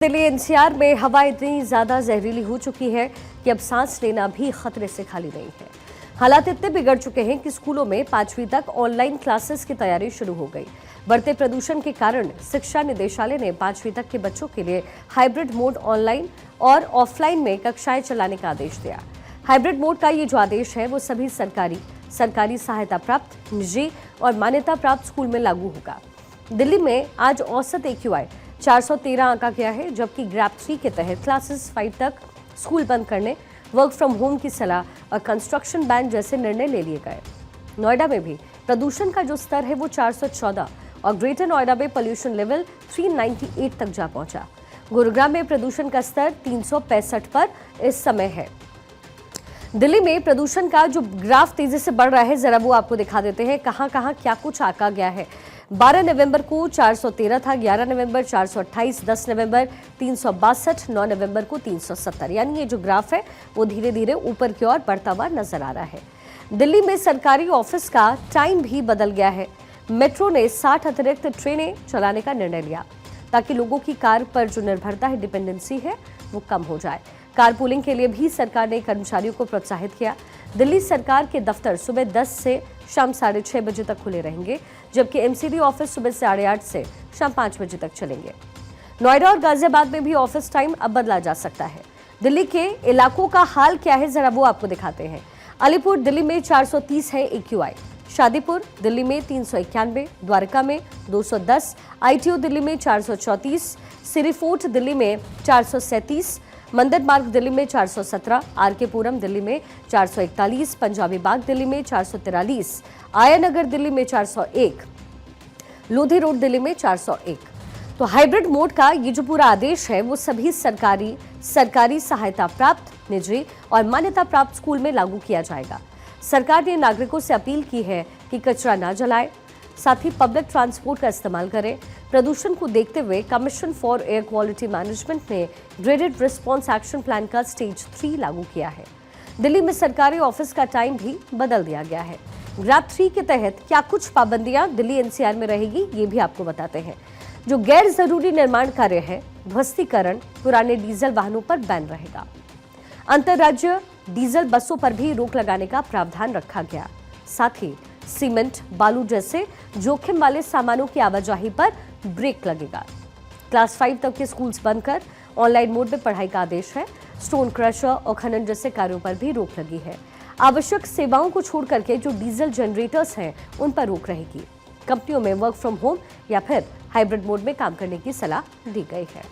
Delhi NCR में हवा इतनी ज्यादा जहरीली हो चुकी है कि अब सांस लेना भी खतरे से खाली नहीं है। हालात इतने बिगड़ चुके हैं कि स्कूलों में 5वीं तक ऑनलाइन क्लासेस की तैयारी शुरू हो गई। बढ़ते प्रदूषण के कारण शिक्षा निदेशालय ने 5वीं तक के बच्चों के लिए हाइब्रिड मोड ऑनलाइन और ऑफलाइन में कक्षाएं चलाने का आदेश दिया। हाइब्रिड मोड का ये जो आदेश है वो सभी सरकारी सहायता प्राप्त, निजी और मान्यता प्राप्त स्कूल में लागू होगा। दिल्ली में आज औसत AQI 413 आंका गया है, जबकि ग्रैप 3 के तहत क्लासेस 5 तक स्कूल बंद करने, वर्क फ्रॉम होम की सलाह और कंस्ट्रक्शन बैन जैसे निर्णय ले लिए गए। नोएडा में भी प्रदूषण का जो स्तर है वो 414 और ग्रेटर नोएडा में पोल्यूशन लेवल 398 तक जा पहुंचा। गुरुग्राम में प्रदूषण का स्तर 365 पर इस समय है। दिल्ली में प्रदूषण का जो ग्राफ तेजी से बढ़ रहा है, जरा वो आपको दिखा देते हैं कहां कहां क्या कुछ आंका गया है। 12 नवंबर को 413 था, 11 नवंबर 428, 10 नवंबर 362, 9 नवंबर को 370। यानी ये जो ग्राफ है वो धीरे धीरे ऊपर की ओर बढ़ता हुआ नजर आ रहा है। दिल्ली में सरकारी ऑफिस का टाइम भी बदल गया है। मेट्रो ने 60 अतिरिक्त ट्रेनें चलाने का निर्णय लिया ताकि लोगों की कार पर जो निर्भरता है, डिपेंडेंसी है, वो कम हो जाए। कारपूलिंग के लिए भी सरकार ने कर्मचारियों को प्रोत्साहित किया। दिल्ली सरकार के दफ्तर सुबह 10 से शाम 6:30 बजे तक खुले रहेंगे, जबकि MCD ऑफिस सुबह 8:30 से शाम 5 बजे तक चलेंगे। नोएडा और गाजियाबाद में भी ऑफिस टाइम अब बदला जा सकता है। दिल्ली के इलाकों का हाल क्या है, जरा वो आपको दिखाते हैं। अलीपुर दिल्ली में 430 है AQI, शादीपुर दिल्ली में 391, द्वारका में 210, ITO दिल्ली में 434, सिरीफोर्ट दिल्ली में 437, मंदिर मार्ग दिल्ली में 417, RK पुरम दिल्ली में 441, पंजाबी बाग दिल्ली में 443, आया नगर दिल्ली में 401, लोधी रोड दिल्ली में 401। तो हाइब्रिड मोड का ये जो पूरा आदेश है वो सभी सरकारी सहायता प्राप्त, निजी और मान्यता प्राप्त स्कूल में लागू किया जाएगा। सरकार ने नागरिकों से अपील की है कि कचरा ना जलाएं, साथ ही पब्लिक ट्रांसपोर्ट का इस्तेमाल करें। प्रदूषण को देखते हुए commission for air quality management ने ग्रेडेड रिस्पांस एक्शन प्लान का स्टेज 3 लागू किया है। दिल्ली में सरकारी ऑफिस का टाइम भी बदल दिया गया है। ग्रैप 3 के तहत क्या कुछ पाबंदियां दिल्ली NCR में रहेगी, ये भी आपको बताते हैं। जो गैर जरूरी निर्माण कार्य है, ध्वस्तीकरण, पुराने डीजल वाहनों पर बैन रहेगा। अंतर्राज्यीय डीजल बसों पर भी रोक लगाने का प्रावधान रखा गया। साथ ही सीमेंट, बालू जैसे जोखिम वाले सामानों की आवाजाही पर ब्रेक लगेगा। क्लास 5 तक के स्कूल्स बंद कर ऑनलाइन मोड में पढ़ाई का आदेश है। स्टोन क्रशर और खनन जैसे कार्यों पर भी रोक लगी है। आवश्यक सेवाओं को छोड़ करके जो डीजल जनरेटर्स हैं उन पर रोक रहेगी। कंपनियों में वर्क फ्रॉम होम या फिर हाइब्रिड मोड में काम करने की सलाह दी गई है।